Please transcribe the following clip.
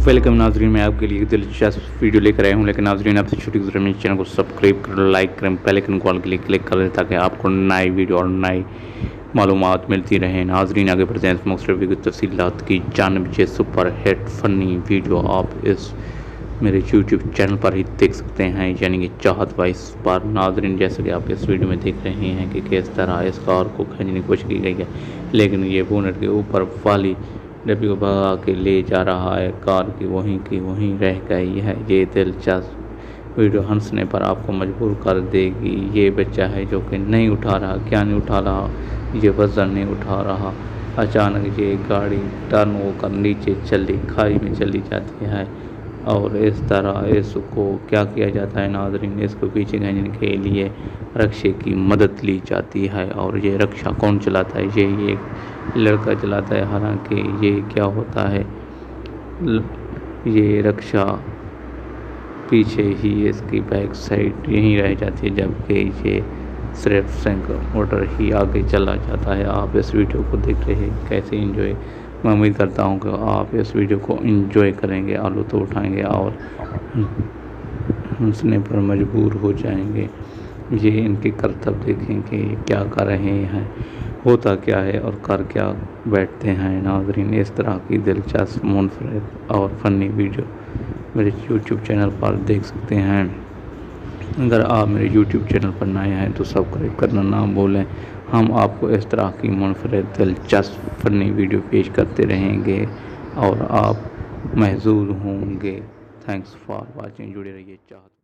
Welcome नाजरीन, मैं आपके लिए दिलचस्प वीडियो लेकर आया हूँ। लेकिन नाजरीन, आपसे छोटी गुजर मेरे चैनल को सब्सक्राइब करें, लाइक करें, बेल आइकन कॉल के लिए क्लिक करें ताकि आपको नई वीडियो और नई मालूमात मिलती रहें। नाजरीन, आगे बढ़ते हैं मुख्तलिफ वीडियो तफसीलात की जानब। ये सुपर हिट फ़नी वीडियो आप इस मेरे यूट्यूब चैनल पर ही देख सकते हैं, यानी कि चाहत वाइस पर। नाजरीन, जैसे कि आप इस वीडियो में देख रहे हैं कि किस तरह इस कार को खींचने की कोशिश की गई है, लेकिन ये बोनट के ऊपर वाली डब्बी को भगा के ले जा रहा है। कार की वहीं रह गई है। ये दिलचस्प वीडियो हंसने पर आपको मजबूर कर देगी। ये बच्चा है जो कि नहीं उठा रहा, क्या नहीं उठा रहा, ये वजन नहीं उठा रहा। अचानक ये गाड़ी टर्न होकर नीचे खाई में चली जाती है और इस तरह इसको क्या किया जाता है नाजरीन, इसको पीछे खींचने के लिए रक्षे की मदद ली जाती है। और ये रक्षा कौन चलाता है? ये एक लड़का चलाता है। हालांकि ये क्या होता है, ये रक्षा पीछे ही इसकी बैक साइड यहीं रह जाती है, जबकि ये सिर्फ सिंगल मोटर ही आगे चला जाता है। आप इस वीडियो को देख रहे हैं कैसे एंजॉय, मैं उम्मीद करता हूं कि आप इस वीडियो को एंजॉय करेंगे और लुत्फ़ उठाएंगे और हंसने पर मजबूर हो जाएंगे। ये इनके करतब देखें कि क्या कर रहे हैं, होता क्या है और कर क्या बैठते हैं। नाज़रीन, इस तरह की दिलचस्प, मुनफरिद और फ़नी वीडियो मेरे यूट्यूब चैनल पर देख सकते हैं। अगर आप मेरे यूट्यूब चैनल पर नए हैं तो सब्सक्राइब करना ना भूलें। हम आपको इस तरह की मुनफरिद, दिलचस्प, फ़नी वीडियो पेश करते रहेंगे और आप महज़ूज़ होंगे। Thanks for watching. जुड़े रहिए चाहत।